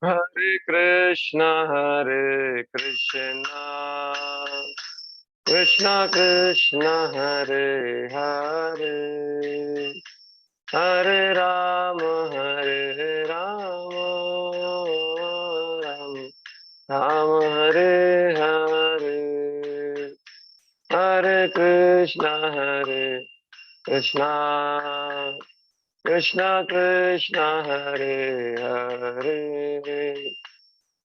Hare Krishna, Krishna Krishna, Hare Hare, Hare Rama, Hare Rama, Ram Rama, Hare Hare, Hare Krishna, Krishna, Krishna Krishna, Hare Hare,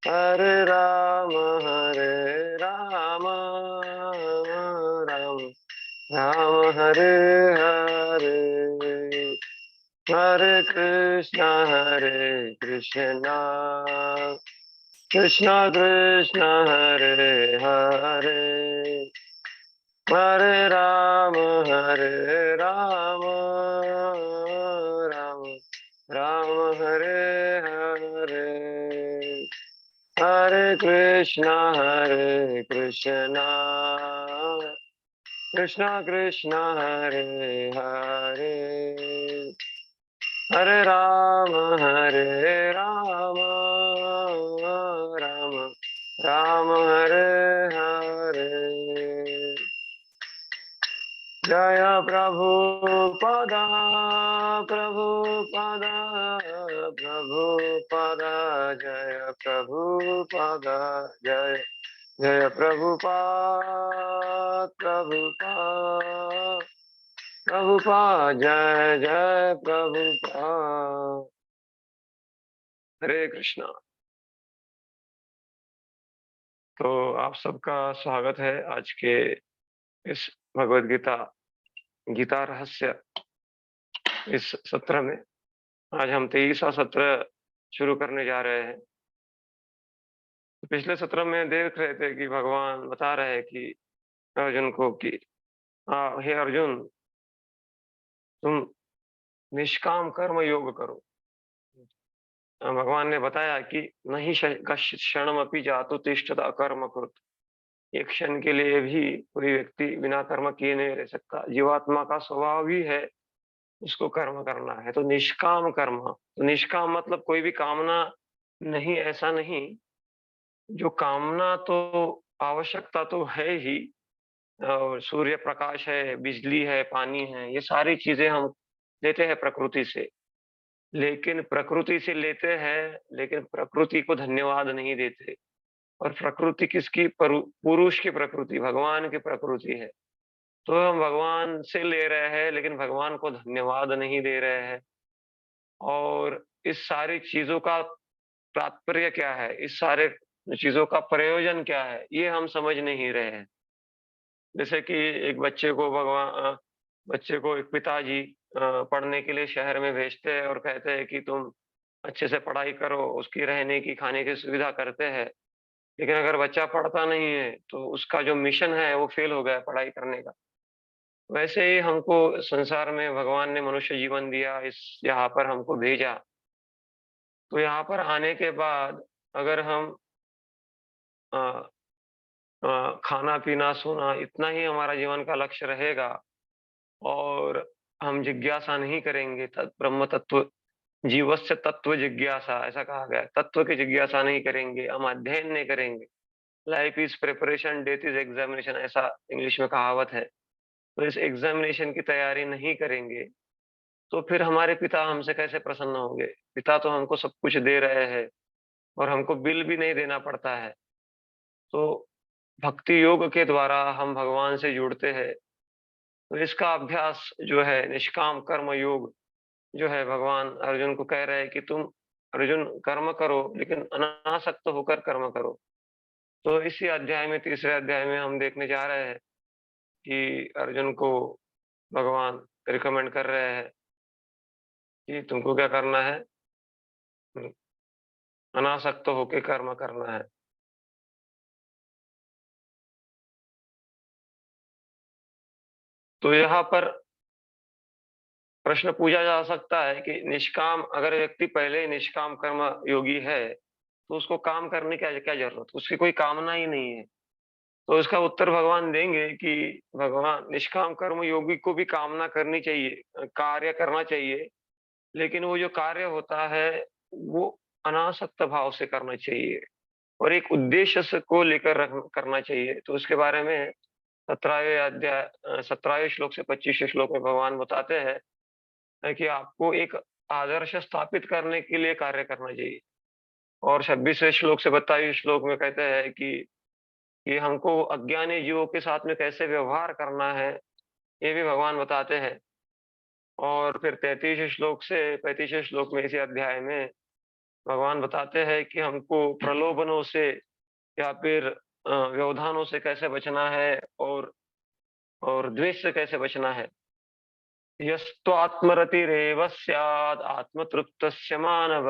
Hare Rama, Hare Rama, Ram Rama, Hare Hare, Hare Krishna, Krishna Krishna, Hare Hare, Hare Rama, Hare Rama, Rama Rama, Hare Hare, Hare Krishna, Krishna Krishna, Hare Hare, Hare Rama, Hare Rama, Rama Rama, Hare Hare. जय प्रभुपदा, प्रभुपदा, प्रभुपदा, जय प्रभुपदा, जय जय प्रभुपाद, प्रभुपाद, प्रभुपाद, जय जय प्रभुपाद। हरे कृष्णा। तो आप सबका स्वागत है आज के इस भगवद गीता गीता रहस्य इस सत्र में। आज हम 23वां सत्र शुरू करने जा रहे हैं। तो पिछले सत्र में देख रहे थे कि भगवान बता रहे हैं कि अर्जुन को कि हे अर्जुन, तुम निष्काम कर्म योग करो। भगवान ने बताया कि नहीं क्षणमपि जातु तिष्ठत अकर्म कुरुत। एक क्षण के लिए भी कोई व्यक्ति बिना कर्म किए नहीं रह सकता। जीवात्मा का स्वभाव ही है उसको कर्म करना है। तो निष्काम कर्म, तो निष्काम मतलब कोई भी कामना नहीं, ऐसा नहीं। जो कामना तो आवश्यकता तो है ही, और सूर्य प्रकाश है, बिजली है, पानी है, ये सारी चीजें हम लेते हैं प्रकृति से। लेकिन प्रकृति से लेते हैं, लेकिन प्रकृति को धन्यवाद नहीं देते। और प्रकृति किसकी? पुरुष की प्रकृति, भगवान की प्रकृति है। तो हम भगवान से ले रहे हैं, लेकिन भगवान को धन्यवाद नहीं दे रहे हैं। और इस सारी चीजों का तात्पर्य क्या है, इस सारे चीजों का प्रयोजन क्या है, ये हम समझ नहीं रहे हैं। जैसे कि एक बच्चे को एक पिताजी पढ़ने के लिए शहर में भेजते हैं और कहते हैं कि तुम अच्छे से पढ़ाई करो, उसकी रहने की, खाने की सुविधा करते हैं। लेकिन अगर बच्चा पढ़ता नहीं है, तो उसका जो मिशन है वो फेल हो गया पढ़ाई करने का। वैसे ही हमको संसार में भगवान ने मनुष्य जीवन दिया, इस यहाँ पर हमको भेजा। तो यहाँ पर आने के बाद अगर हम अ खाना-पीना, सोना, इतना ही हमारा जीवन का लक्ष्य रहेगा और हम जिज्ञासा नहीं करेंगे, ब्रह्म तत्व, जीवस्य तत्व जिज्ञासा ऐसा कहा गया है। तत्व की जिज्ञासा नहीं करेंगे, हम अध्ययन नहीं करेंगे। Life is preparation, death is examination, ऐसा इंग्लिश में कहावत है। तो इस एग्ज़ामिनेशन की तैयारी नहीं करेंगे, तो फिर हमारे पिता हमसे कैसे प्रसन्न होंगे? पिता तो हमको सब कुछ दे रहे हैं और हमको बिल भी नहीं देना पड़ता है। तो भक्ति योग के द्वारा हम भगवान से जुड़ते हैं। तो इसका अभ्यास जो है निष्काम कर्म योग जो है, भगवान अर्जुन को कह रहे हैं कि तुम अर्जुन कर्म करो, लेकिन अनासक्त होकर कर्म करो। तो इसी अध्याय में, तीसरे अध्याय में हम देखने जा रहे हैं कि अर्जुन को भगवान रिकमेंड कर रहे हैं कि तुमको क्या करना है, अनासक्त होके कर्म करना है। तो यहाँ पर प्रश्न पूछा जा सकता है कि निष्काम, अगर व्यक्ति पहले ही निष्काम कर्म योगी है, तो उसको काम करने की क्या क्या जरूरत? उसकी कोई कामना ही नहीं है। तो इसका उत्तर भगवान देंगे कि भगवान निष्काम कर्म योगी को भी कामना करनी चाहिए, कार्य करना चाहिए। लेकिन वो जो कार्य होता है, वो अनासक्त भाव से करना चाहिए और एक उद्देश्य से को लेकर करना चाहिए। तो उसके बारे में 17वें श्लोक से 25वें श्लोक में भगवान बताते हैं कि आपको एक आदर्श स्थापित करने के लिए कार्य करना चाहिए। और 26वें श्लोक से 27वें श्लोक में कहते हैं कि हमको अज्ञानी जीवों के साथ में कैसे व्यवहार करना है, ये भी भगवान बताते हैं। और फिर 33वें श्लोक से 35वें श्लोक में इसी अध्याय में भगवान बताते हैं कि हमको प्रलोभनों से या फिर व्यवधानों से कैसे बचना है और द्वेष से कैसे बचना है। यस्त्वात्मरतिरेव स्यात् आत्मतृप्तस्य मानव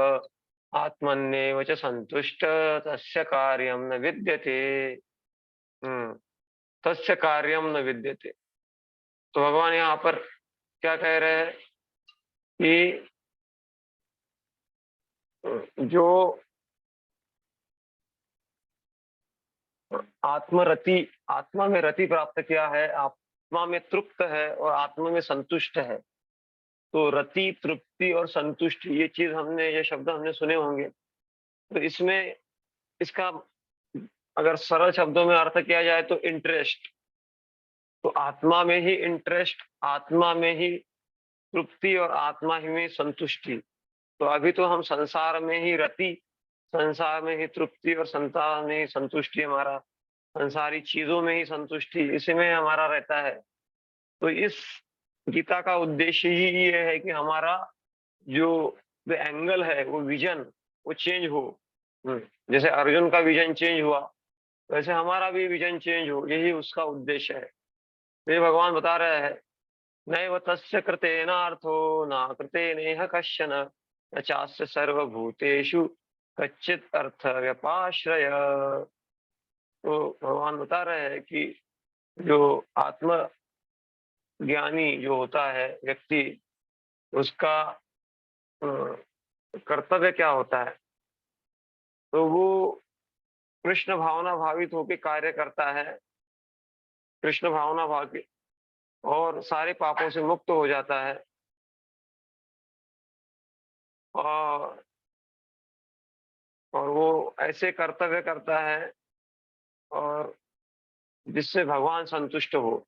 आत्मन्येव च सन्तुष्ट तस्य कार्यं न विद्यते। हुँ, तस्य कार्यं न विद्यते। तो भगवान यहाँ पर क्या कह रहे हैं कि जो आत्मरति आत्मा में रति प्राप्त किया है, आत्मा में तृप्त है और आत्मा में संतुष्ट है। तो रति, तृप्ति और संतुष्टि ये शब्द हमने सुने होंगे। तो इसमें इसका अगर सरल शब्दों में अर्थ किया जाए तो इंटरेस्ट, तो आत्मा में ही इंटरेस्ट, आत्मा में ही तृप्ति और आत्मा ही में संतुष्टि। तो अभी तो हम संसार में ही रति, संसार में ही तृप्ति और संसार में ही संतुष्टि, हमारा संसारी चीजों में ही संतुष्टि इसी में हमारा रहता है। तो इस गीता का उद्देश्य ही ये है कि हमारा जो एंगल है, वो विजन, वो चेंज हो। जैसे अर्जुन का विजन चेंज हुआ, वैसे हमारा भी विजन चेंज हो, यही उसका उद्देश्य है। तो ये भगवान बता रहे हैं, नैव तस्य कृतेनार्थो न कृतेनेह कश्चन न चास्य सर्वभूतेषु कच्चित् अर्थ व्यपाश्रय। तो भगवान बता रहे हैं कि जो आत्म ज्ञानी जो होता है व्यक्ति, उसका कर्तव्य क्या होता है, तो वो कृष्ण भावना भावित होकर कार्य करता है, कृष्ण भावना भाव के, और सारे पापों से मुक्त हो जाता है और वो ऐसे कर्तव्य करता है और जिससे भगवान संतुष्ट हो।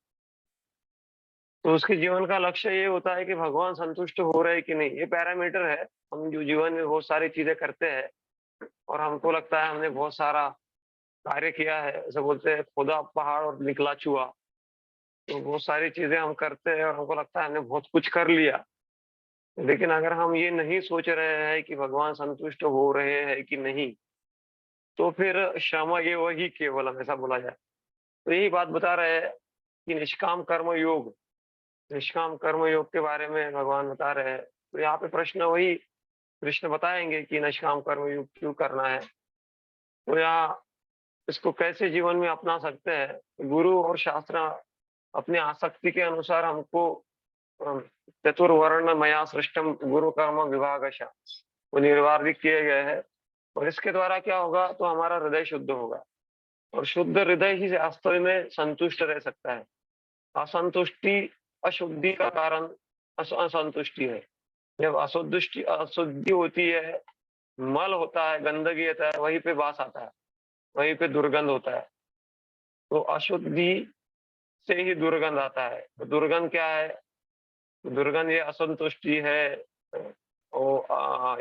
तो उसके जीवन का लक्ष्य ये होता है कि भगवान संतुष्ट हो रहे कि नहीं, ये पैरामीटर है। हम जो जीवन में बहुत सारी चीजें करते हैं और हमको लगता है हमने बहुत सारा कार्य किया है, ऐसे बोलते हैं खुदा पहाड़ और निकला चूहा। तो बहुत सारी चीजें हम करते हैं और हमको लगता है हमने बहुत कुछ कर लिया। लेकिन अगर हम ये नहीं सोच रहे हैं कि भगवान संतुष्ट हो रहे हैं कि नहीं, तो फिर श्रम ये वही केवलम, ऐसा बोला जाए। तो यही बात बता रहे हैं कि निष्काम कर्म योग के बारे में भगवान बता रहे हैं। तो यहाँ पे प्रश्न वही कृष्ण बताएंगे कि निष्काम कर्म योग क्यों करना है, तो यहाँ इसको कैसे जीवन में अपना सकते हैं। गुरु और शास्त्र अपनी आसक्ति के अनुसार हमको अम, चतुर्वर्ण मया सृष्टम गुरु कर्म विभागशः वो निर्वाहित किए गए हैं। और इसके द्वारा क्या होगा, तो हमारा हृदय शुद्ध होगा और शुद्ध हृदय ही वास्तव में संतुष्ट रह सकता है। असंतुष्टि अशुद्धि का कारण असंतुष्टि है। जब अशुद्धि होती है, मल होता है, गंदगी होता है, वहीं पे वास आता है, वहीं पे दुर्गंध होता है। तो अशुद्धि से ही दुर्गंध आता है। तो दुर्गंध क्या है, दुर्गंध ये असंतुष्टि है,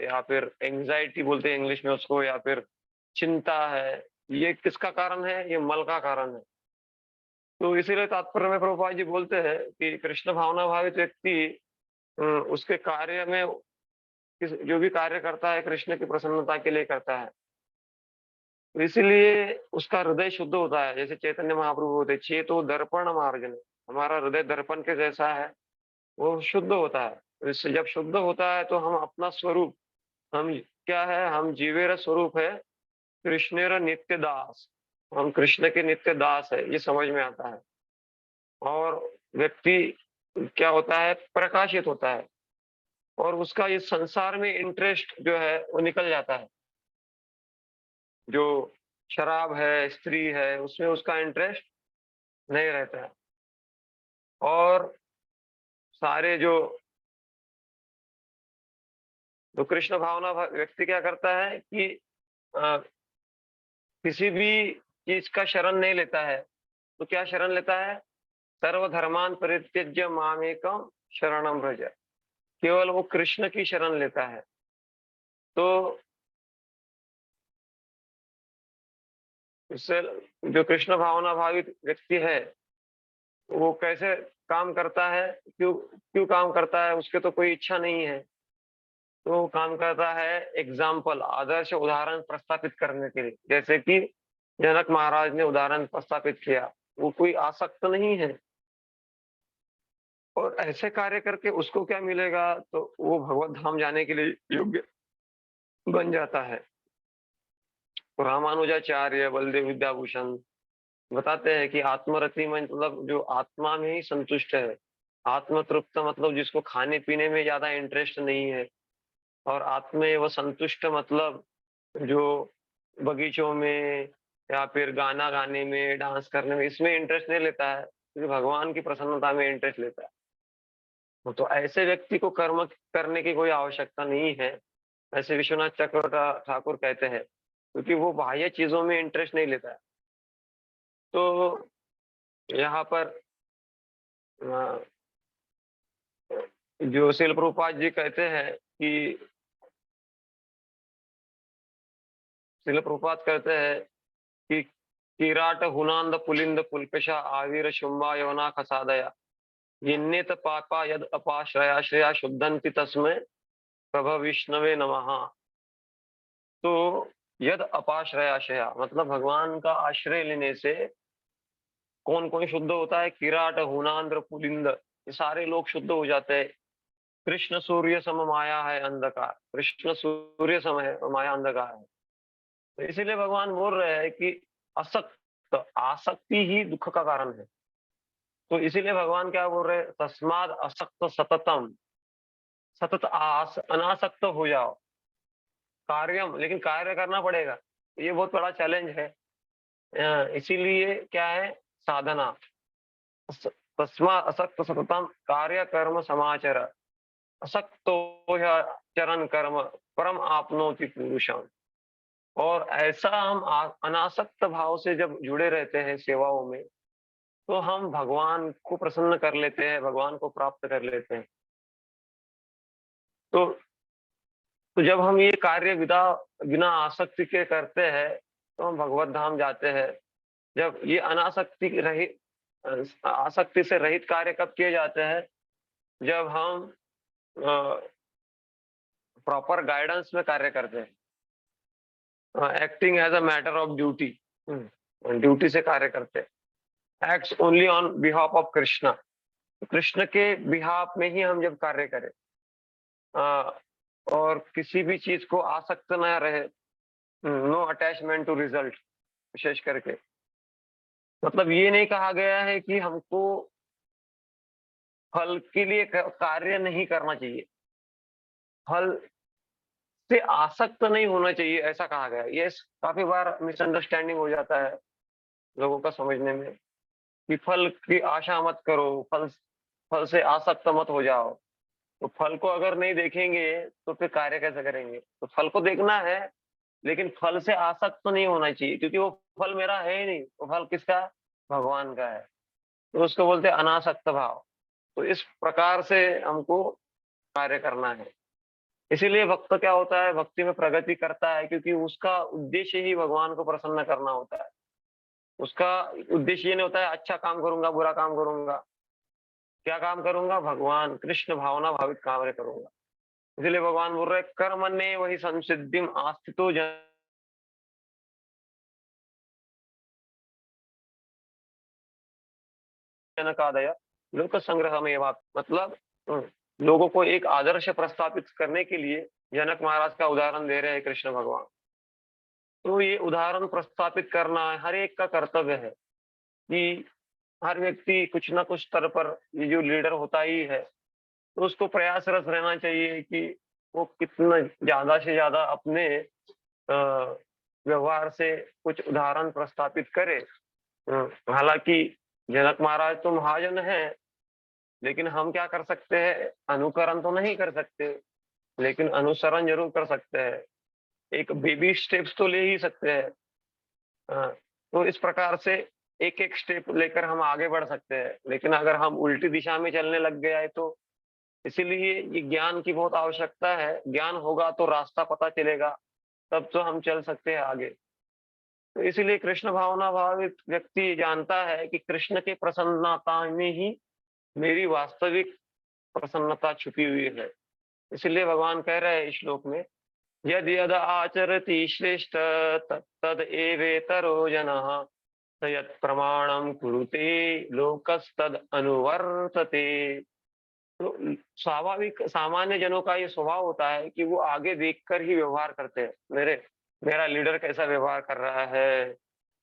या फिर एंजाइटी बोलते हैं इंग्लिश में उसको, या फिर चिंता है। ये किसका कारण है, ये मल का कारण है। तो इसीलिए तात्पर्य में प्रभुपाद जी बोलते हैं कि कृष्ण भावना भावित व्यक्ति उसके कार्य में जो भी कार्य करता है कृष्ण की प्रसन्नता के लिए करता है। तो इसीलिए उसका हृदय शुद्ध होता है। जैसे चैतन्य महाप्रभु होते, चेतो दर्पण मार्जन, हमारा हृदय दर्पण के जैसा है, वो शुद्ध होता है। तो इससे जब शुद्ध होता है तो हम अपना स्वरूप, हम क्या है, हम जीवेर स्वरूप है कृष्णेर नित्य दास, हम कृष्ण के नित्य दास है, ये समझ में आता है। और व्यक्ति क्या होता है, प्रकाशित होता है और उसका इस संसार में इंटरेस्ट जो है वो निकल जाता है। जो शराब है, स्त्री है, उसमें उसका इंटरेस्ट नहीं रहता है। और सारे जो तो कृष्ण भावना व्यक्ति क्या करता है कि अ, किसी भी चीज का शरण नहीं लेता है। तो क्या शरण लेता है? सर्वधर्मान परित्यज्य मामेकम शरणम व्रज। केवल वो कृष्ण की शरण लेता है। तो इससे जो कृष्ण भावना भावित व्यक्ति है, वो कैसे काम करता है, क्यों क्यों काम करता है, उसके तो कोई इच्छा नहीं है। तो वो काम करता है एग्जाम्पल, आदर्श उदाहरण प्रस्थापित करने के लिए। जैसे कि जनक महाराज ने उदाहरण प्रस्थापित किया, वो कोई आसक्त नहीं है। और ऐसे कार्य करके उसको क्या मिलेगा, तो वो भगवत धाम जाने के लिए योग्य बन जाता है। तो रामानुजाचार्य बलदेव विद्याभूषण बताते हैं कि आत्मरति में मतलब जो आत्मा में ही संतुष्ट है, आत्मतृप्त मतलब जिसको खाने पीने में ज्यादा इंटरेस्ट नहीं है, और आत्मे व संतुष्ट मतलब जो बगीचों में या फिर गाना गाने में, डांस करने में, इसमें इंटरेस्ट नहीं लेता है, क्योंकि भगवान की प्रसन्नता में इंटरेस्ट लेता है। तो ऐसे व्यक्ति को कर्म करने की कोई आवश्यकता नहीं है, ऐसे विश्वनाथ चक्र ठाकुर कहते हैं, क्योंकि वो बाह्य चीजों में इंटरेस्ट नहीं लेता है। तो यहाँ पर अ, जो शिल प्रभुपाद जी कहते हैं कि शिल प्रभुपाद कहते हैं कि किराट हुनांद पुलिंद पुल्कषा आवीर शुंभा यवना खसादया यन्नेत पापा यद अपाश्रया श्रेया शुद्धंति तस्मै प्रभ विष्णवे नमः। तो यद अपाश्रयाशया मतलब भगवान का आश्रय लेने से कौन कौन शुद्ध होता है? किराट हुनांद्र पुलिंद, ये सारे लोग शुद्ध हो जाते हैं। कृष्ण सूर्य सम माया है अंधकार, कृष्ण सूर्य सम है और माया अंधकार है। तो इसीलिए भगवान बोल रहे हैं कि असक्त, आसक्ति ही दुख का कारण है। तो इसीलिए भगवान क्या बोल रहे हैं? तस्माद असक्त सततम, सतत आस अनासक्त हो जाओ। कार्यम, लेकिन कार्य करना पड़ेगा, ये बहुत बड़ा चैलेंज है। इसीलिए क्या है? साधना। तस्मात् असक्त सततम कार्य कर्म समाचर, असक्तो चरण कर्म परम आपनोति पुरुषम। और ऐसा हम अनासक्त भाव से जब जुड़े रहते हैं सेवाओं में, तो हम भगवान को प्रसन्न कर लेते हैं, भगवान को प्राप्त कर लेते हैं। तो तो जब हम ये कार्य बिना बिना आसक्ति के करते हैं, तो हम भगवत धाम जाते हैं। जब ये अनासक्ति रहित, आसक्ति से रहित कार्य कब किए जाते हैं? जब हम प्रॉपर गाइडेंस में कार्य करते हैं, acting as a matter of duty, duty से कार्य करते हैं, acts only on behalf of Krishna. Krishna के बिहाफ में ही हम जब कार्य करें, अ, और किसी भी चीज को आसक्त न रहे, नो अटैचमेंट टू रिजल्ट, विशेष करके मतलब ये नहीं कहा गया है कि हमको फल के लिए कार्य नहीं करना चाहिए, फल से आसक्त नहीं होना चाहिए, ऐसा कहा गया है। ये काफी बार मिसअंडरस्टैंडिंग हो जाता है लोगों का समझने में, कि फल की आशा मत करो, फल फल से आसक्त मत हो जाओ। तो फल को अगर नहीं देखेंगे तो फिर कार्य कैसे करेंगे? तो फल को देखना है, लेकिन फल से आसक्त तो नहीं होना चाहिए, क्योंकि वो फल मेरा है ही नहीं, वो फल किसका? भगवान का है। तो उसको बोलते हैं अनासक्त भाव। तो इस प्रकार से हमको कार्य करना है। इसीलिए भक्त क्या होता है? भक्ति में प्रगति करता है, क्योंकि उसका उद्देश्य ही भगवान को प्रसन्न करना होता है। उसका उद्देश्य ये नहीं होता है अच्छा काम करूंगा, बुरा काम करूंगा। क्या काम करूंगा? भगवान कृष्ण भावना भावित कार्य करूंगा। इसलिए भगवान बोल रहे कर्मण्ये वही संसिद्धिम आस्थितो जनकादय लोक संग्रह में बात मतलब, लोगों को एक आदर्श प्रस्थापित करने के लिए जनक महाराज का उदाहरण दे रहे हैं कृष्ण भगवान। तो ये उदाहरण प्रस्थापित करना हर एक का कर्तव्य है, कि हर व्यक्ति कुछ ना कुछ स्तर पर, ये जो लीडर होता ही है, तो उसको प्रयासरत रहना चाहिए कि वो कितना ज्यादा से ज्यादा अपने व्यवहार से कुछ उदाहरण प्रस्थापित करे। हालांकि जनक महाराज तो महाजन है, लेकिन हम क्या कर सकते हैं? अनुकरण तो नहीं कर सकते। लेकिन अनुसरण ज़रूर कर सकते हैं। एक बेबी स्टेप्स तो ले ही सकते हैं। तो इस प्रकार से एक-एक स्टेप लेकर हम आगे बढ़ सकते हैं। लेकिन अगर हम उल्टी दिशा में चलने लग गए हैं तो इसीलिए ये ज्ञान की बहुत आवश्यकता है। ज्ञान होगा तो रास्ता पता चलेगा, तब तो हम चल सकते हैं आगे। तो इसीलिए कृष्ण भावना भावित व्यक्ति जानता है कि कृष्ण की प्रसन्नता में ही मेरी वास्तविक प्रसन्नता छुपी हुई है। इसलिए भगवान कह रहे हैं इस श्लोक में, यद यद आचरति श्रेष्ठ तद एवेतरो जनः स यत् प्रमाणम कुरुते लोकस्तद अनुवर्तते। तो स्वाभाविक सामान्य जनों का ये स्वभाव होता है कि वो आगे देखकर ही व्यवहार करते हैं। मेरा लीडर कैसा व्यवहार कर रहा है,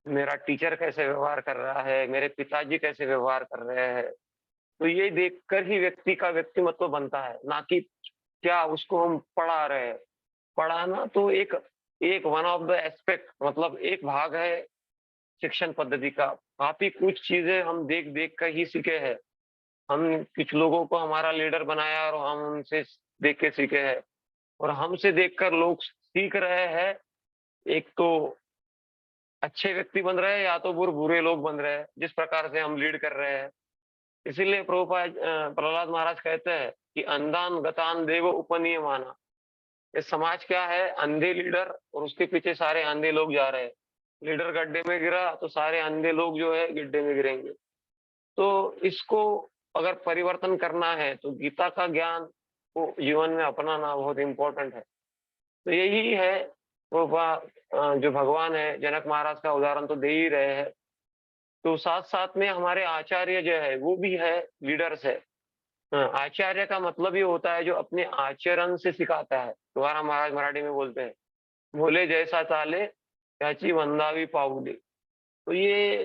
मेरा टीचर कैसे व्यवहार कर रहा है, मेरे पिताजी कैसे व्यवहार कर रहे हैं। तो ये देखकर ही व्यक्ति का व्यक्तिमत्व बनता है, ना कि क्या उसको हम पढ़ा रहे हैं। पढ़ाना तो एक एक वन ऑफ द एस्पेक्ट, मतलब एक भाग है शिक्षण पद्धति का। काफ़ी कुछ चीज़ें हम देख-देख कर ही सीखे हैं। हम कुछ लोगों को हमारा लीडर बनाया और हम उनसे देख के सीखे हैं, और हमसे देखकर लोग सीख रहे हैं। एक तो अच्छे व्यक्ति बन रहे हैं या तो बुरे लोग बन रहे हैं, जिस प्रकार से हम लीड कर रहे हैं। इसीलिए प्रभुपाद प्रहलाद महाराज कहते हैं कि अंधान गतान देव उपनीयमाना। ये समाज क्या है, अंधे लीडर और उसके पीछे सारे अंधे लोग जा रहे हैं। लीडर गड्ढे में गिरा तो सारे अंधे लोग जो है गड्ढे में गिरेंगे। तो इसको अगर परिवर्तन करना है तो गीता का ज्ञान को जीवन में अपनाना बहुत इम्पोर्टेंट है। तो यही है, वो जो भगवान है जनक महाराज का उदाहरण तो दे ही रहे हैं। तो साथ-साथ में हमारे आचार्य जो है वो भी है, लीडर्स है। आचार्य का मतलब ये होता है जो अपने आचरण से सिखाता है। तुकाराम महाराज मराठी में बोलते हैं, "बोले जैसा चाले त्याची वंदावी पाऊले।" तो ये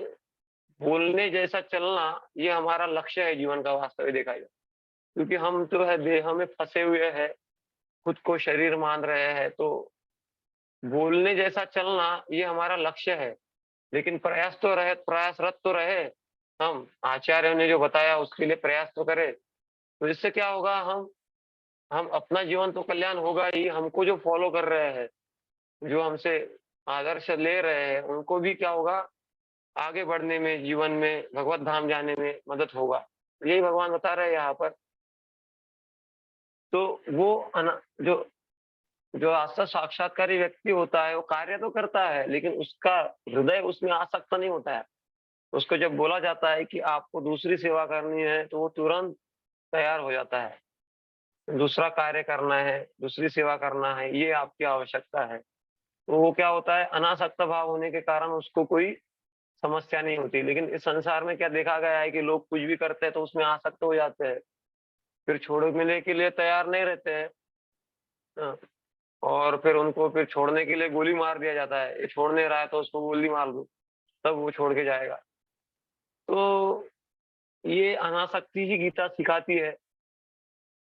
बोलने जैसा चलना, ये हमारा लक्ष्य है जीवन का वास्तविक देखा जाए। क्योंकि हम जो है देह में फँसे हुए हैं, खुद को शरीर मान रहे हैं, तो बोलने जैसा चलना ये हमारा लक्ष्य है। लेकिन प्रयासरत तो रहे। हम आचार्यों ने जो बताया उसके लिए प्रयास तो करें। तो इससे क्या होगा, हम अपना जीवन तो कल्याण होगा ही, हमको जो फॉलो कर रहे हैं, जो हमसे आदर्श ले रहे हैं, उनको भी क्या होगा, आगे बढ़ने में, जीवन में, भगवत धाम जाने में मदद होगा। यही भगवान बता रहे हैं यहाँ पर। तो वो अना जो जो आस्था साक्षात्कारी व्यक्ति होता है, वो कार्य तो करता है, लेकिन उसका हृदय उसमें आसक्त नहीं होता है। उसको जब बोला जाता है कि आपको दूसरी सेवा करनी है, तो वो तुरंत तैयार हो जाता है। दूसरा कार्य करना है, दूसरी सेवा करना है, ये आपकी आवश्यकता है। तो वो क्या होता है, अनासक्त भाव होने के कारण उसको कोई समस्या नहीं होती। लेकिन इस संसार में क्या देखा गया है कि लोग कुछ भी करते हैं तो उसमें आसक्त हो जाते हैं, फिर छोड़ने के लिए तैयार नहीं रहते हैं। हाँ, और फिर उनको फिर छोड़ने के लिए गोली मार दिया जाता है। ये छोड़ नहीं रहा है तो उसको गोली मार दो, तब वो छोड़ के जाएगा। तो ये अनासक्ति ही गीता सिखाती है।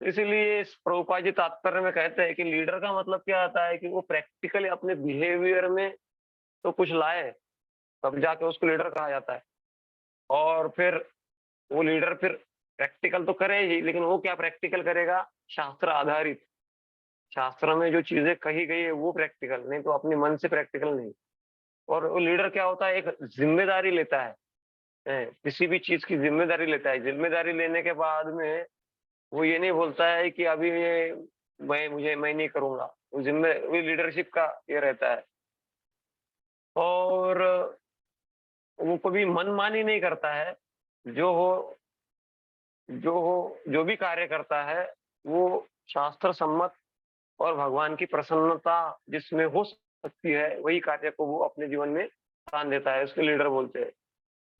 इसीलिए इस प्रभुपाद जी तात्पर्य में कहते हैं कि लीडर का मतलब क्या आता है कि वो प्रैक्टिकली अपने बिहेवियर में तो कुछ लाए, तब जाके उसको लीडर कहा जाता है। और फिर वो लीडर फिर प्रैक्टिकल तो करे ही, लेकिन वो क्या प्रैक्टिकल करेगा, शास्त्र आधारित। शास्त्र में जो चीजें कही गई है वो प्रैक्टिकल, नहीं तो अपने मन से प्रैक्टिकल नहीं। और वो लीडर क्या होता है, एक जिम्मेदारी लेता है। किसी भी चीज की जिम्मेदारी लेता है। जिम्मेदारी लेने के बाद में वो ये नहीं बोलता है कि अभी ये मैं नहीं करूंगा। वो लीडरशिप का ये रहता है। और वो कभी मनमानी नहीं करता है। जो हो जो भी कार्य करता है वो शास्त्र सम्मत और भगवान की प्रसन्नता जिसमें हो सकती है, वही कार्य को वो अपने जीवन में स्थान देता है। उसके लीडर बोलते हैं,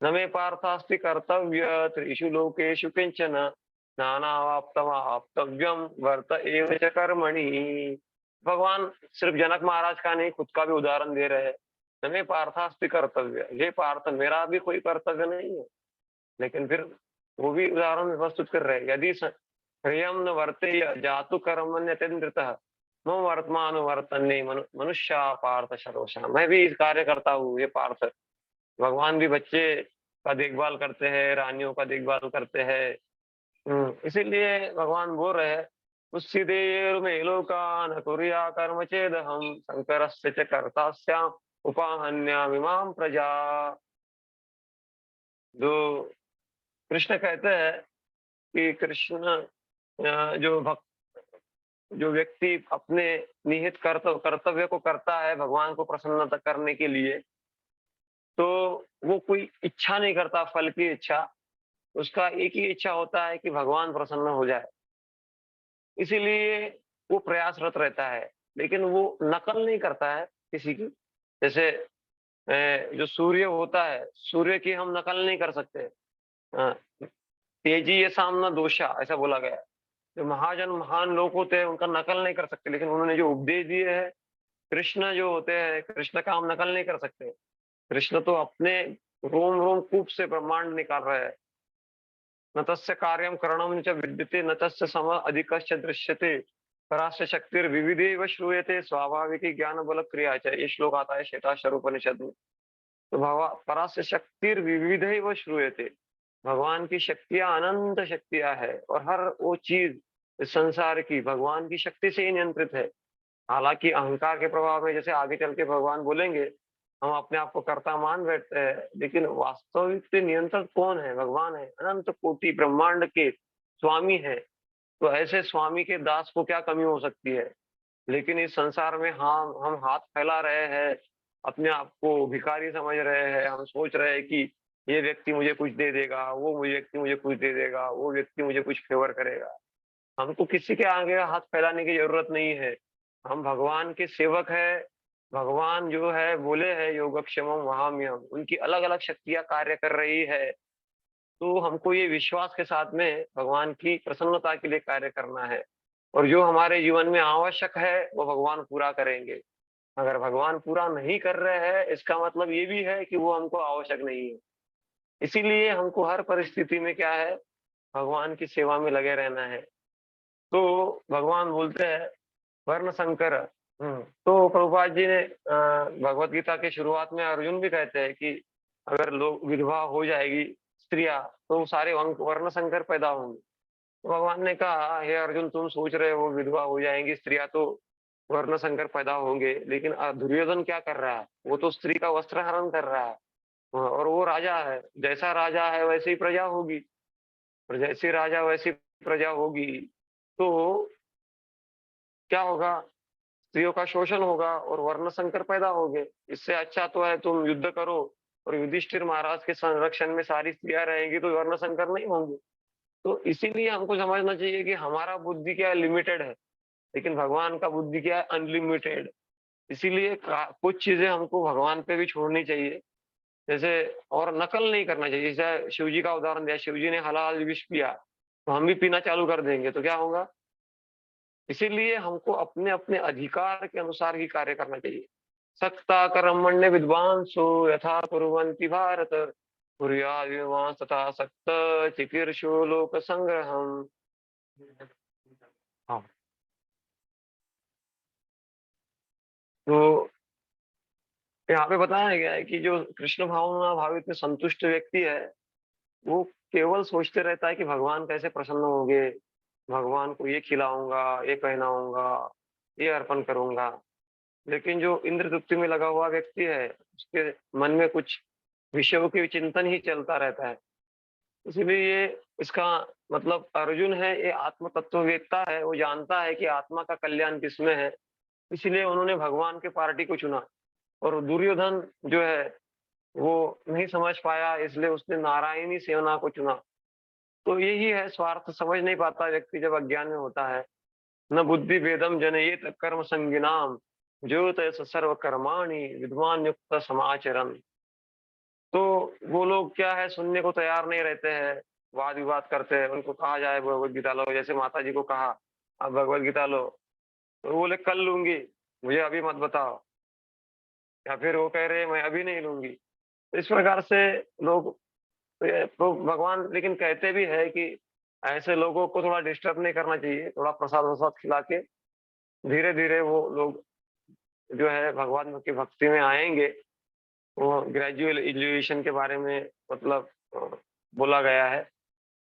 न मे पार्थास्ति कर्तव्य त्रिषु लोकेषु किंचन नानावाप्तमाप्तव्यम वर्त एव च कर्मणि। भगवान सिर्फ जनक महाराज का नहीं, खुद का भी उदाहरण दे रहे हैं। न मे पार्थास्ति कर्तव्य, ये पार्थ मेरा भी कोई कर्तव्य नहीं है। लेकिन फिर वो भी उदाहरण में प्रस्तुत कर रहे हैं, यदि ह्रियम न वर्तेय जातु कर्मण्यतेन्द्रितः मम वर्तमान वर्तन्ने मनुष्य पार्थ शरोषा। मैं भी इस कार्य करता हूँ, ये पार्थ। भगवान भी बच्चे का देखभाल करते हैं, रानियों का देखभाल करते हैं। इसीलिए भगवान बोल रहे हैं उत्सीदेयुर्मे लोकान् कुर्या कर्म चेदहं शंकरस्य च कर्ता स्याम् उपाहन्यामिमां प्रजा। जो कृष्ण कहते हैं कि कृष्ण जो व्यक्ति अपने निहित कर्तव्य को करता है भगवान को प्रसन्न करने के लिए, तो वो कोई इच्छा नहीं करता, फल की इच्छा। उसका एक ही इच्छा होता है कि भगवान प्रसन्न हो जाए, इसीलिए वो प्रयासरत रहता है। लेकिन वो नकल नहीं करता है किसी की। जैसे जो सूर्य होता है, सूर्य की हम नकल नहीं कर सकते। अ, तेजी ये सामना दोषा ऐसा बोला गया है। जो महाजन महान लोग होते हैं उनका नकल नहीं कर सकते, लेकिन उन्होंने जो उपदेश दिए हैं, कृष्ण जो होते हैं, कृष्ण का हम नकल नहीं कर सकते। कृष्ण तो अपने रोम रोम कूप से ब्रह्मांड निकाल रहे हैं। न तस्य कार्यम करणम च विद्यते न तस्य सम अधिकश्च दृश्यते परास्य शक्तिर्विविधेव श्रूयते स्वाभाविकी ज्ञान बल क्रिया च। ये श्लोक आता है श्वेताक्षरोपनिषद में। तो भगवा परास्य शक्तिर्विविधेव श्रूयते, भगवान की शक्तियां अनंत शक्तियां है और हर वो चीज इस संसार की भगवान की शक्ति से ही नियंत्रित है। हालांकि अहंकार के प्रभाव में, जैसे आगे चल के भगवान बोलेंगे, हम अपने आप को कर्ता मान बैठते हैं, लेकिन वास्तविक नियंत्रक कौन है? भगवान है, अनंत कोटि ब्रह्मांड के स्वामी है। तो ऐसे स्वामी के दास को क्या कमी हो सकती है? लेकिन इस संसार में हम हाथ फैला रहे हैं, अपने आप को भिखारी समझ रहे हैं। हम सोच रहे हैं कि ये व्यक्ति मुझे कुछ दे देगा, वो मुझे व्यक्ति मुझे कुछ दे देगा, वो व्यक्ति मुझे कुछ फेवर करेगा। हमको किसी के आगे हाथ फैलाने की जरूरत नहीं है। हम भगवान के सेवक है। भगवान जो है बोले है योगक्षेमम वहाम्यहम्, उनकी अलग अलग शक्तियां कार्य कर रही है। तो हमको ये विश्वास के साथ में भगवान की प्रसन्नता के लिए कार्य करना है, और जो हमारे जीवन में आवश्यक है वो भगवान पूरा करेंगे। अगर भगवान पूरा नहीं कर रहे हैं, इसका मतलब ये भी है कि वो हमको आवश्यक नहीं है। इसीलिए हमको हर परिस्थिति में क्या है, भगवान की सेवा में लगे रहना है। तो भगवान बोलते हैं वर्ण संकर। तो प्रभुपाद जी ने भगवत गीता के शुरुआत में अर्जुन भी कहते हैं कि अगर लोग विधवा हो जाएगी स्त्रियां, तो सारे वर्ण संकर पैदा होंगे। तो भगवान ने कहा, हे अर्जुन, तुम सोच रहे हो विधवा हो जाएंगी स्त्रियां तो वर्ण संकर पैदा होंगे, लेकिन दुर्योधन क्या कर रहा है? वो तो स्त्री का वस्त्र हरण कर रहा है। और वो राजा है, जैसा राजा है वैसी ही प्रजा होगी, और जैसी राजा वैसी प्रजा होगी। तो क्या होगा? स्त्रियों का शोषण होगा और वर्ण संकर पैदा होंगे। इससे अच्छा तो है तुम युद्ध करो और युधिष्ठिर महाराज के संरक्षण में सारी स्त्रियां रहेंगी, तो वर्ण संकर नहीं होंगे। तो इसीलिए हमको समझना चाहिए कि हमारा बुद्धि क्या है, लिमिटेड है, लेकिन भगवान का बुद्धि क्या है, अनलिमिटेड। इसीलिए कुछ चीजें हमको भगवान पे भी छोड़नी चाहिए, जैसे, और नकल नहीं करना चाहिए। जैसे शिव जी का उदाहरण दिया, शिव जी ने हलाल विष पिया, तो हम भी पीना चालू कर देंगे तो क्या होगा? इसीलिए हमको अपने अपने अधिकार के अनुसार ही कार्य करना चाहिए। सक्ता कर्मण्य विद्वांसो यथा कुर्वन्ति भारत कुर्याद् विद्वांस तथा सक्त चिकीर्षु लोक संग्रहम। हाँ, तो यहाँ पे बताया गया है कि जो कृष्ण भावना भावित में संतुष्ट व्यक्ति है, वो केवल सोचते रहता है कि भगवान कैसे प्रसन्न होंगे, भगवान को ये खिलाऊंगा, ये पहनाऊंगा, ये अर्पण करूंगा। लेकिन जो इंद्र तृप्ति में लगा हुआ व्यक्ति है, उसके मन में कुछ विषयों के चिंतन ही चलता रहता है। इसीलिए ये इसका मतलब अर्जुन है, ये आत्म तत्ववेत्ता है, वो जानता है कि आत्मा का कल्याण किसमें है। इसलिए उन्होंने भगवान के पार्टी को चुना। और दुर्योधन जो है वो नहीं समझ पाया, इसलिए उसने नारायणी सेना को चुना। तो यही है, स्वार्थ समझ नहीं पाता व्यक्ति जब अज्ञान में होता है। न बुद्धि भेदम जनयेत कर्म संगिनाम ज्योतिष सर्व कर्माणि विद्वान युक्त समाचरण। तो वो लोग क्या है, सुनने को तैयार नहीं रहते हैं, वाद विवाद करते हैं। उनको कहा जाए भगवत गीता लो, जैसे माता जी को कहा अब भगवत गीता लो, तो वो बोले कल लूंगी, मुझे अभी मत बताओ। या फिर वो कह रहे मैं अभी नहीं लूंगी। तो इस प्रकार से लोग, तो भगवान लेकिन कहते भी है कि ऐसे लोगों को थोड़ा डिस्टर्ब नहीं करना चाहिए, थोड़ा प्रसाद वसाद खिला के धीरे धीरे वो लोग जो है भगवान की भक्ति में आएंगे। वो ग्रेजुअल एजुकेशन के बारे में मतलब बोला गया है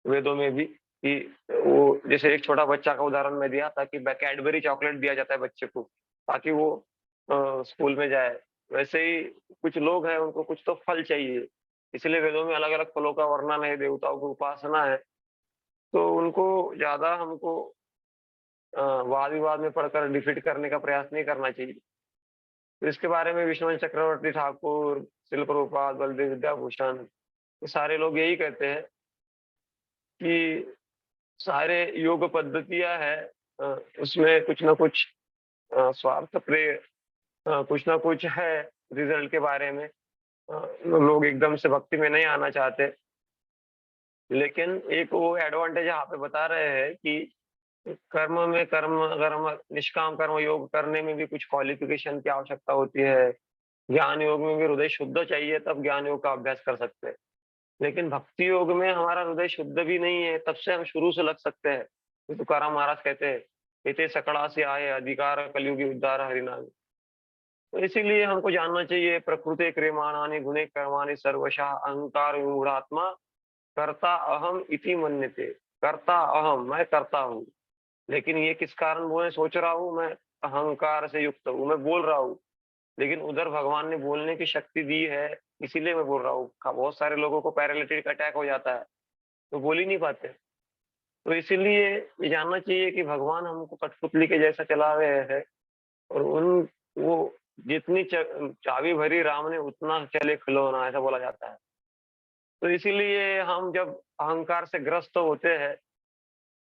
वेदों में भी। कि वो जैसे एक छोटा बच्चा का उदाहरण मैं दिया था कि कैडबरी चॉकलेट दिया जाता है बच्चे को ताकि वो स्कूल में जाए। वैसे ही कुछ लोग हैं उनको कुछ तो फल चाहिए, इसलिए वेदों में अलग अलग फलों का वर्णन है, देवताओं की उपासना है। तो उनको ज्यादा हमको वाद विवाद में पढ़कर डिफीट करने का प्रयास नहीं करना चाहिए। तो इसके बारे में विश्वनाथ चक्रवर्ती ठाकुर, शिल प्रभुपाद, बलदेव विद्याभूषण, ये सारे लोग यही कहते हैं कि सारे योग पद्धतियां हैं, उसमें कुछ ना कुछ स्वार्थ प्रे कुछ ना कुछ है रिजल्ट के बारे में। लोग एकदम से भक्ति में नहीं आना चाहते, लेकिन एक वो एडवांटेज यहाँ पे बता रहे हैं कि कर्म में कर्म अगर हम निष्काम कर्म योग करने में भी कुछ क्वालिफिकेशन की आवश्यकता होती है। ज्ञान योग में भी हृदय शुद्ध चाहिए, तब ज्ञान योग का अभ्यास कर सकते हैं। लेकिन भक्ति योग में हमारा हृदय शुद्ध भी नहीं है, तब से हम शुरू से लग सकते हैं। ये तुकाराम महाराज कहते हैं, इते सकड़ा से आए अधिकार कलयुगी उद्धार हरिनाम। तो इसीलिए हमको जानना चाहिए, प्रकृति क्रियमाणानि गुणे कर्माणि सर्वशः अहंकार विमूढ़ात्मा कर्ता अहम इति मन्यते। कर्ता अहम, मैं करता हूँ, लेकिन ये किस कारण मैं सोच रहा हूँ, मैं अहंकार से युक्त हूँ, मैं बोल रहा हूँ। लेकिन उधर भगवान ने बोलने की शक्ति दी है, इसीलिए मैं बोल रहा हूँ। बहुत सारे लोगों को पैरालिटिक अटैक हो जाता है, तो बोल ही नहीं पाते। तो इसीलिए ये जानना चाहिए कि भगवान हमको कठपुतली के जैसा चला रहे हैं, और उन वो जितनी चाबी भरी राम ने उतना चले खिलौना, ऐसा बोला जाता है। तो इसीलिए हम जब अहंकार से ग्रस्त होते हैं,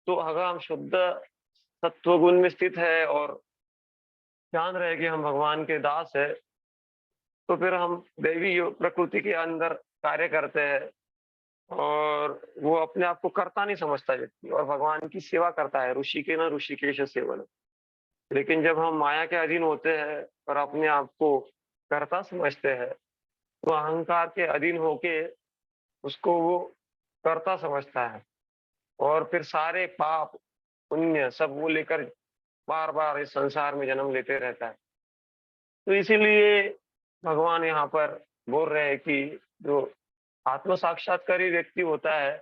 तो अगर हम शुद्ध सत्वगुण में स्थित है और जान रहे कि हम भगवान के दास है, तो फिर हम दैवी प्रकृति के अंदर कार्य करते हैं, और वो अपने आप को कर्ता नहीं समझता व्यक्ति, और भगवान की सेवा करता है। ऋषि के न ऋषिकेश सेवन। लेकिन जब हम माया के अधीन होते हैं और अपने आप को कर्ता समझते हैं, तो अहंकार के अधीन होके उसको वो कर्ता समझता है, और फिर सारे पाप पुण्य सब वो लेकर बार बार इस संसार में जन्म लेते रहता है। तो इसीलिए भगवान यहाँ पर बोल रहे हैं कि जो आत्म साक्षात्कारी व्यक्ति होता है,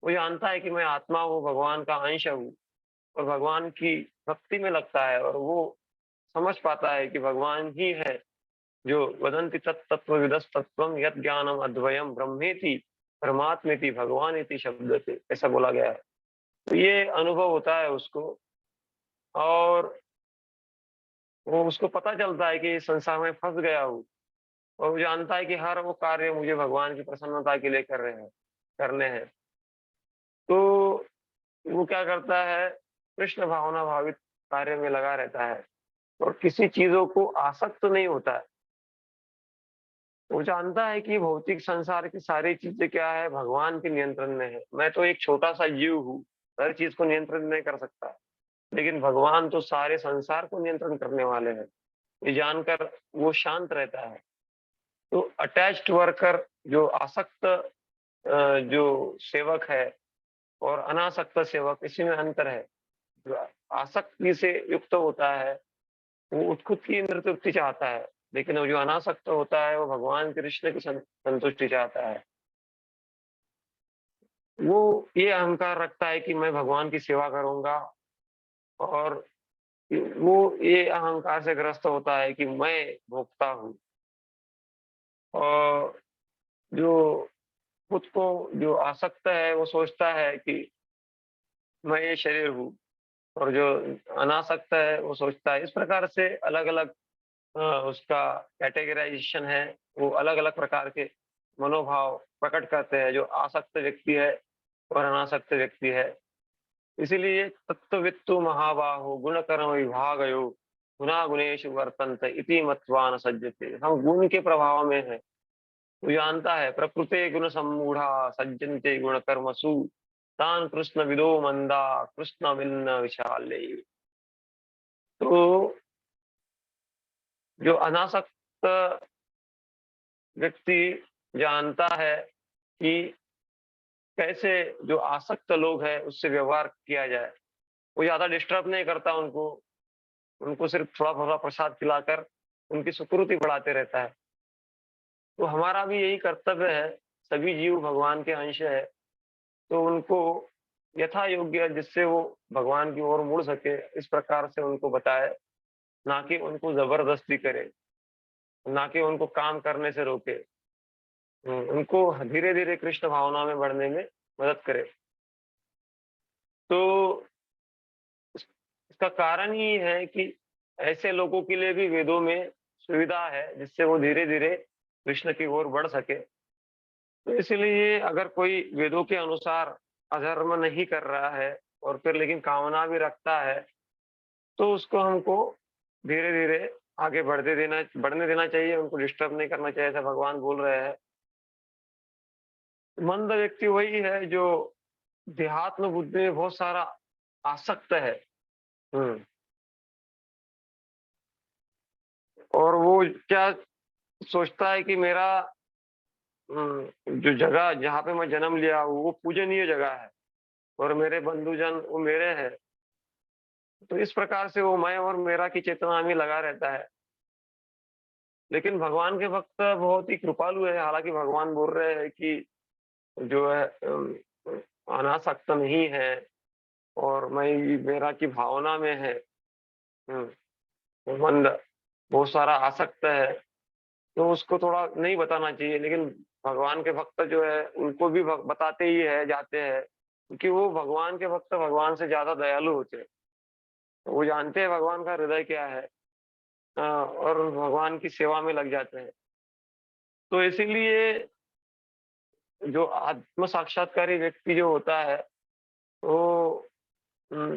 वो जानता है कि मैं आत्मा हूँ, भगवान का अंश हूँ, और भगवान की भक्ति में लगता है, और वो समझ पाता है कि भगवान ही है जो वदन्ति तत्त्वविदस्तत्त्वं यत् ज्ञानम अद्वयम ब्रह्मेति परमात्मेति भगवानेति शब्दते, ऐसा बोला गया है। तो ये अनुभव होता है उसको, और वो उसको पता चलता है कि इस संसार में फंस गया हूँ, और वो जानता है कि हर वो कार्य मुझे भगवान की प्रसन्नता के लिए करने हैं। तो वो क्या करता है, कृष्ण भावना भावित कार्य में लगा रहता है, और किसी चीजों को आसक्त नहीं होता है। वो जानता है कि भौतिक संसार की सारी चीजें क्या है, भगवान के नियंत्रण में है। मैं तो एक छोटा सा जीव हूँ, हर चीज को नियंत्रित नहीं कर सकता, लेकिन भगवान तो सारे संसार को नियंत्रण करने वाले हैं। ये जानकर वो शांत रहता है। तो अटैच्ड वर्कर जो आसक्त जो सेवक है, और अनासक्त सेवक, इसी में अंतर है। जो आसक्ति से युक्त होता है, वो खुद की इंद्र तृप्ति चाहता है, लेकिन वो जो अनासक्त होता है, वो भगवान कृष्ण की संतुष्टि चाहता है। वो ये अहंकार रखता है कि मैं भगवान की सेवा करूंगा, और वो ये अहंकार से ग्रस्त होता है कि मैं भोक्ता हूँ, और जो खुद को जो आसक्त है, वो सोचता है कि मैं ये शरीर हूँ, और जो अनासक्त है वो सोचता है। इस प्रकार से अलग अलग उसका कैटेगराइजेशन है। वो अलग अलग प्रकार के मनोभाव प्रकट करते हैं, जो आसक्त व्यक्ति है और अनासक्त व्यक्ति है। इसीलिए तत्ववित्तु महाबाहो गुण कर्म विभागयो गुना गुणेशु वर्तन्ते इति मत्वा न सज्जते। हम गुण के प्रभाव में है, वो जानता है प्रकृते गुण सम्मूढ़ा सज्जन्ते गुण कर्मसु तान कृष्ण विदो मंदा कृष्ण विन्न विशाले। तो जो अनासक्त व्यक्ति जानता है कि कैसे जो आसक्त लोग हैं उससे व्यवहार किया जाए। वो ज्यादा डिस्टर्ब नहीं करता उनको, उनको सिर्फ थोड़ा थोड़ा प्रसाद खिलाकर उनकी सुकृति बढ़ाते रहता है। तो हमारा भी यही कर्तव्य है, सभी जीव भगवान के अंश है, तो उनको यथा योग्य जिससे वो भगवान की ओर मुड़ सके, इस प्रकार से उनको बताए, ना कि उनको ज़बरदस्ती करे, ना कि उनको काम करने से रोके। उनको धीरे-धीरे कृष्ण भावना में बढ़ने में मदद करे। तो इस इसका कारण ही है कि ऐसे लोगों के लिए भी वेदों में सुविधा है, जिससे वो धीरे-धीरे कृष्ण की ओर बढ़ सके। तो इसीलिए अगर कोई वेदों के अनुसार अधर्म नहीं कर रहा है और फिर लेकिन कामना भी रखता है, तो उसको हमको धीरे-धीरे आगे बढ़ने देना चाहिए, उनको डिस्टर्ब नहीं करना चाहिए, ऐसा भगवान बोल रहे हैं। मंद व्यक्ति वही है जो देहात्म बुद्धि में बहुत सारा आसक्त है। हुँ, और वो क्या सोचता है कि मेरा जो जगह जहाँ पे मैं जन्म लिया हूँ, वो पूजनीय जगह है और मेरे बंधुजन वो मेरे हैं। तो इस प्रकार से वो मैं और मेरा की चेतना में लगा रहता है। लेकिन भगवान के भक्त बहुत ही कृपालु है, हालाँकि भगवान बोल रहे हैं कि जो है अनासक्त नहीं है और मैं मेरा की भावना में है। हुँ, मंद बहुत सारा आसक्त है, तो उसको थोड़ा नहीं बताना चाहिए। लेकिन भगवान के भक्त जो है उनको भी बताते ही है जाते हैं, क्योंकि वो भगवान के भक्त भगवान से ज़्यादा दयालु होते हैं। तो वो जानते हैं भगवान का हृदय क्या है, और भगवान की सेवा में लग जाते हैं। तो इसीलिए जो आत्म साक्षात्कारी व्यक्ति जो होता है, वो उम,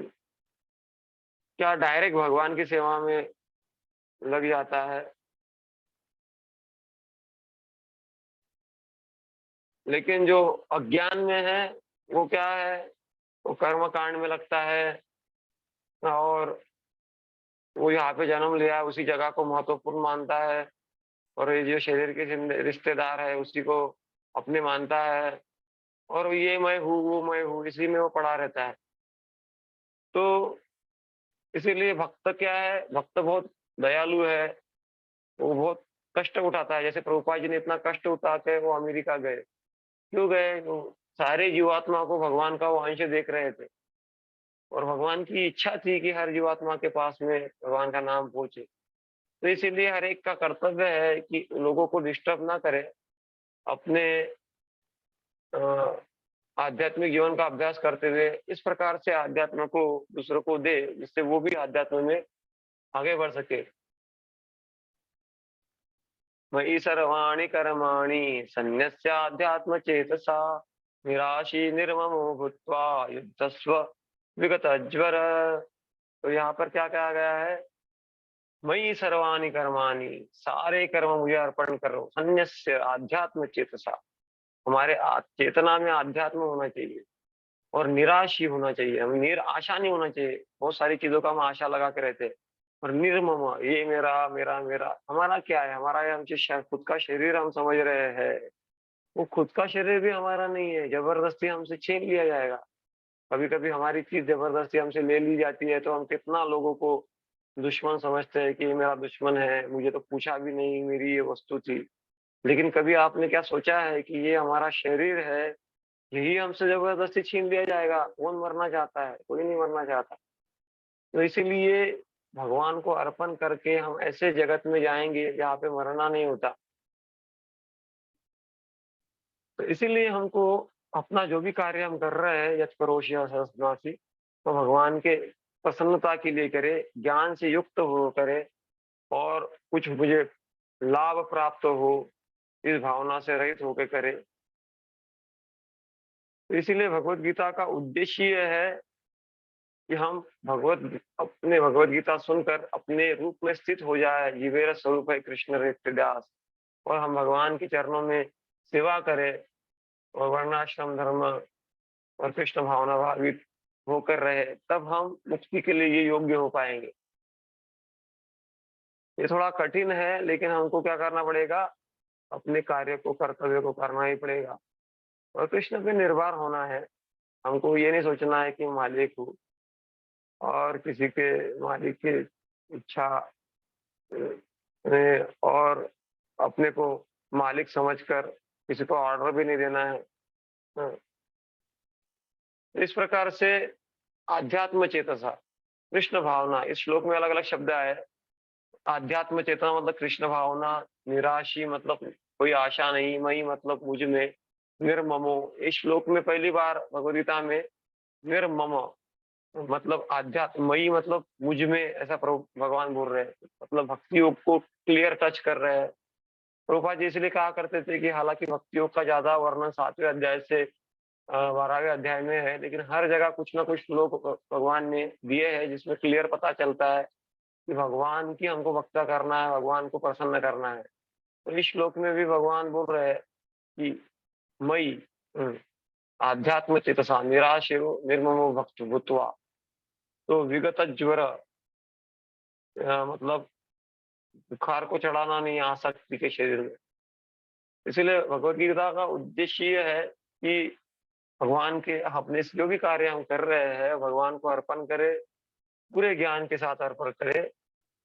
क्या डायरेक्ट भगवान की सेवा में लग जाता है। लेकिन जो अज्ञान में है, वो क्या है, वो कर्म कांड में लगता है और वो यहाँ पे जन्म लिया है, उसी जगह को महत्वपूर्ण मानता है और ये जो शरीर के रिश्तेदार है, उसी को अपने मानता है और ये मैं हूँ, वो मैं हूँ, इसी में वो पड़ा रहता है। तो इसीलिए भक्त क्या है, भक्त बहुत दयालु है, वो बहुत कष्ट उठाता है। जैसे प्रभुपाद जी ने इतना कष्ट उठा के वो अमेरिका गए। क्यों गए? वो सारे जीवात्मा को भगवान का वो अंश देख रहे थे और भगवान की इच्छा थी कि हर जीवात्मा के पास में भगवान का नाम पहुँचे। तो इसीलिए हर एक का कर्तव्य है कि लोगों को डिस्टर्ब ना करे, अपने अ, आध्यात्मिक जीवन का अभ्यास करते हुए इस प्रकार से आध्यात्म को दूसरों को दे, जिससे वो भी आध्यात्म में आगे बढ़ सके। मयि सर्वाणि कर्माणि सन्न्यस्याध्यात्मचेतसा निराशी निर्ममो भूत्वा युद्धस्व विगतज्वर। तो यहाँ पर क्या कहा गया है? मयि सर्वाणि कर्माणि, सारे कर्म मुझे अर्पण करो। सन्न्यस्य आध्यात्म चेतसा, हमारे चेतना में आध्यात्म होना चाहिए और निराश ही होना चाहिए, हमें आशा नहीं होना चाहिए। बहुत सारी चीजों का हम आशा लगा के रहते हैं और निर्मम, ये मेरा मेरा मेरा, हमारा क्या है? हमारा ये हमसे खुद का शरीर हम समझ रहे हैं, वो खुद का शरीर भी हमारा नहीं है, जबरदस्ती हमसे छीन लिया जाएगा। कभी कभी हमारी चीज जबरदस्ती हमसे ले ली जाती है, तो हम कितना लोगों को दुश्मन समझते हैं कि ये मेरा दुश्मन है, मुझे तो पूछा भी नहीं, मेरी ये वस्तु थी। लेकिन कभी आपने क्या सोचा है कि ये हमारा शरीर है, यही हमसे ज़बरदस्ती छीन लिया जाएगा। कौन मरना चाहता है? कोई नहीं मरना चाहता। तो इसीलिए भगवान को अर्पण करके हम ऐसे जगत में जाएँगे जहाँ पे मरना नहीं होता। तो इसीलिए हमको अपना जो भी कार्य हम कर रहे हैं, यत् करोषि सहस्रनासि, तो भगवान के प्रसन्नता के लिए करें, ज्ञान से युक्त हो करें और कुछ मुझे लाभ प्राप्त हो, इस भावना से रहित होके करें। तो इसीलिए भगवद गीता का उद्देश्य ये है कि हम अपने भगवत गीता सुनकर अपने रूप में स्थित हो जाए, जीवेर स्वरूप है कृष्ण हृदयास, और हम भगवान के चरणों में सेवा करें और वर्णाश्रम धर्म और कृष्ण भावना भावित होकर रहे, तब हम मुक्ति के लिए ये योग्य हो पाएंगे। ये थोड़ा कठिन है, लेकिन हमको क्या करना पड़ेगा? अपने कार्य को, कर्तव्य को करना ही पड़ेगा और कृष्ण पे निर्भर होना है। हमको ये नहीं सोचना है कि मालिक हूँ और किसी के मालिक की इच्छा और अपने को मालिक समझकर किसी को ऑर्डर भी नहीं देना है। हाँ, इस प्रकार से आध्यात्म चेतसा, कृष्ण भावना, इस श्लोक में अलग-अलग शब्द आए। आध्यात्म चेतना मतलब कृष्ण भावना, निराशी मतलब कोई आशा नहीं, मई मतलब मुझ में, निर्ममो, इस श्लोक में पहली बार भगवद गीता में निर्मम मतलब मई मतलब मुझ में, ऐसा प्रभु भगवान बोल रहे हैं। मतलब भक्ति योग को क्लियर टच कर रहे हैं। प्रभुपाद जी इसलिए कहा करते थे कि हालाँकि भक्ति योग का ज़्यादा वर्णन 7वें अध्याय से 12वें अध्याय में है, लेकिन हर जगह कुछ ना कुछ श्लोक भगवान ने दिए हैं जिसमें क्लियर पता चलता है कि भगवान की हमको भक्ता करना है, भगवान को प्रसन्न करना है। तो इस श्लोक में भी भगवान बोल रहे हैं कि मयि आध्यात्म चेतसा निराशेरो निर्ममो भक्त भूत्वा। तो विगत ज्वर मतलब बुखार को चढ़ाना नहीं आसक्ति के शरीर में। इसीलिए भगवत गीता का उद्देश्य ये है कि भगवान के अपने जो भी कार्य हम कर रहे हैं, भगवान को अर्पण करें, पूरे ज्ञान के साथ अर्पण करें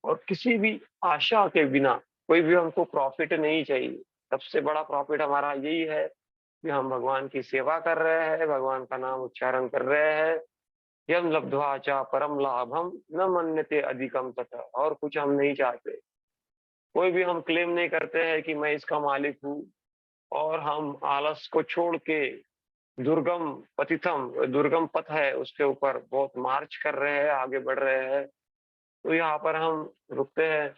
और किसी भी आशा के बिना, कोई भी हमको प्रॉफ़िट नहीं चाहिए। सबसे बड़ा प्रॉफ़िट हमारा यही है कि हम भगवान की सेवा कर रहे हैं, भगवान का नाम उच्चारण कर रहे हैं। यं लब्ध्वा च परम लाभम न मन्यते अधिकम तथा, और कुछ हम नहीं चाहते। कोई भी हम क्लेम नहीं करते हैं कि मैं इसका मालिक हूँ, और हम आलस को छोड़ के दुर्गम पथ है उसके ऊपर बहुत मार्च कर रहे हैं, आगे बढ़ रहे हैं। तो यहाँ पर हम रुकते हैं।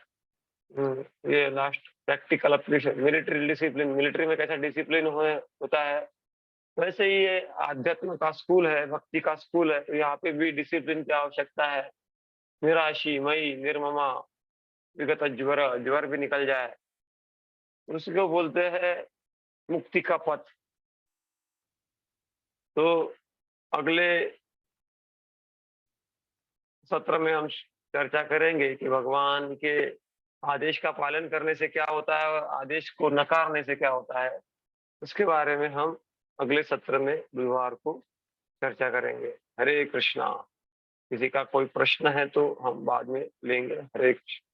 ये last practical application, military discipline, military में कैसा डिसिप्लिन होता है, वैसे ही ये आध्यात्म का स्कूल है, भक्ति का स्कूल है। तो यहाँ पे भी डिसिप्लिन की आवश्यकता है। निराशी मई निर्ममा विगत ज्वर, ज्वर भी निकल जाए, उसको बोलते हैं मुक्ति का पथ। तो अगले सत्र में हम चर्चा करेंगे कि भगवान के आदेश का पालन करने से क्या होता है और आदेश को नकारने से क्या होता है। उसके बारे में हम अगले सत्र में बुधवार को चर्चा करेंगे। हरे कृष्णा। किसी का कोई प्रश्न है तो हम बाद में लेंगे। हरे कृष्ण।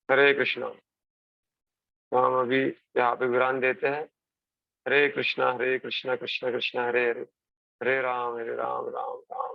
हरे कृष्णा। तो हम अभी यहाँ पे विराम देते हैं। हरे कृष्णा कृष्ण कृष्ण हरे हरे, हरे राम राम राम।